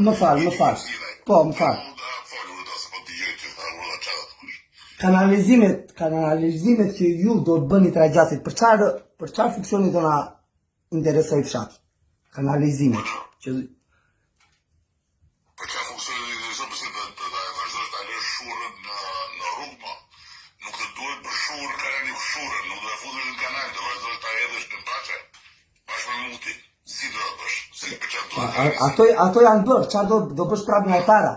Më fal. Po, më fal. Kanalizimet që ju do të bëni tragjasit, për çfarë funksioni do na interesoj fshat? Kanalizimet që për çfarë funksioni do interesoj, pse do ta vazhdosh ta lësh shurrën në rrugë, nuk të duhet për shurrë kanali shurrën, nuk do ta futesh në kanal, do vazhdosh ta hedhësh në paçe bashkë me mutin. Si do ta bësh? Si për çfarë? Ato janë bërë, çfarë do bësh prapë nga e para?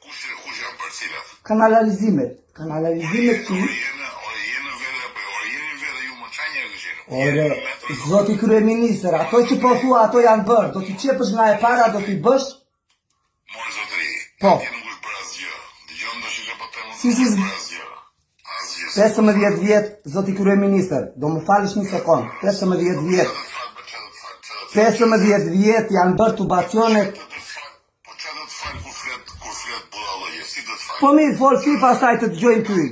Kush janë bërë cilat? Kanalizimet që Ore, zoti kryeministër, ato që po thua ato janë bërë, do t'i qepësh nga e para, do t'i bësh? More zotëri, po. Ti nuk është bërë asgjë. Dëgjon tash që po them. Si 15 vjet, zoti kryeministër, do më falësh një sekond. 15 vjet. 15 vjet janë bërë tubacionet. Po çfarë do të fal kur flet budallëje? Si do të fal? Po mirë, fol ti pastaj të dëgjojmë ty.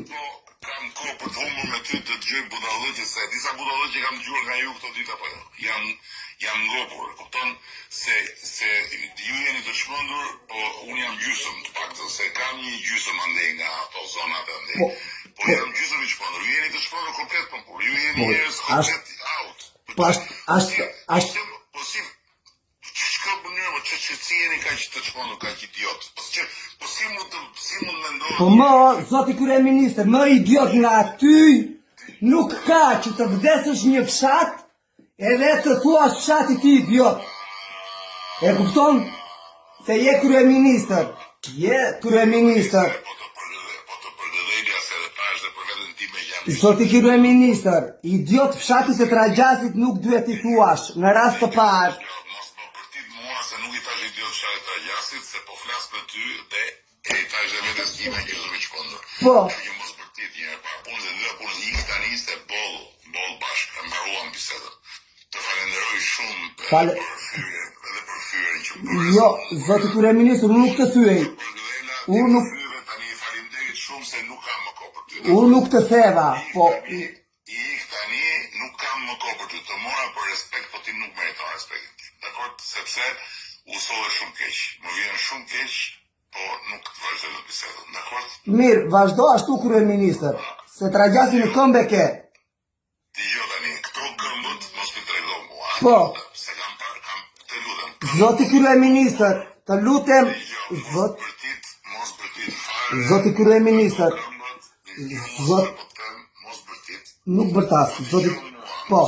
Kam kohë për të humbur me ty të dëgjoj budallëqe, se disa budallëqe që kam dëgjuar nga ju këto ditë apo jo. Jam ngopur, kupton se ju jeni të shmendur, po unë jam gjysëm të paktën, se kam një gjysëm andej nga ato zonat andej. Po jam gjysëm i shmendur, ju jeni të shmendur komplet për ju jeni njerëz komplet out. Po ashtë Çka bënë që si jeni kaq të shmendur, kaq idiot. Po si mund mendoj? Po zoti kryeministër, më idiot nga ty nuk ka që të vdesësh një fshat edhe të thuash fshati ti idiot. E kupton? Se je kryeministër. Zoti kryeministër, idiot fshatit e tragjasit nuk duhet i thuash në rast të parë. Mos më përtit mua se nuk i tash idiot fshatit tragjasit, se po flas për ty dhe e tash dhe vetes time gjysmë i shpendur. Po. Mos përtit një pa punë dhe dy punë ik tani se boll bashkë, e mbaruam bisedën. Të falenderoj shumë edhe për fyerjen që bëre. Jo, zoti kryeministër, unë nuk të thyej. Unë nuk tani faleminderit shumë se nuk kam më kohë për ty. Unë nuk të theva, po ik tani nuk kam më kohë për ty. Të mora për respekt, po ti nuk meriton respektin tim. Dakor, sepse u solle shumë keq. Më vjen shumë keq, po nuk të vazhdoj në bisedën. Dakor? Mirë, vazhdo ashtu kryeministër, se tragjasi në këmbë ke. Dëgjoj tani, këto këmbët mos të trego mua. Po. Se kam të lutem. Zoti kryeministër, të lutem, zoti kryeministër, nuk bërtas, zoti, po.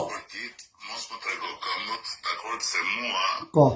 Mos më trego këmbët, dakor, se mua po.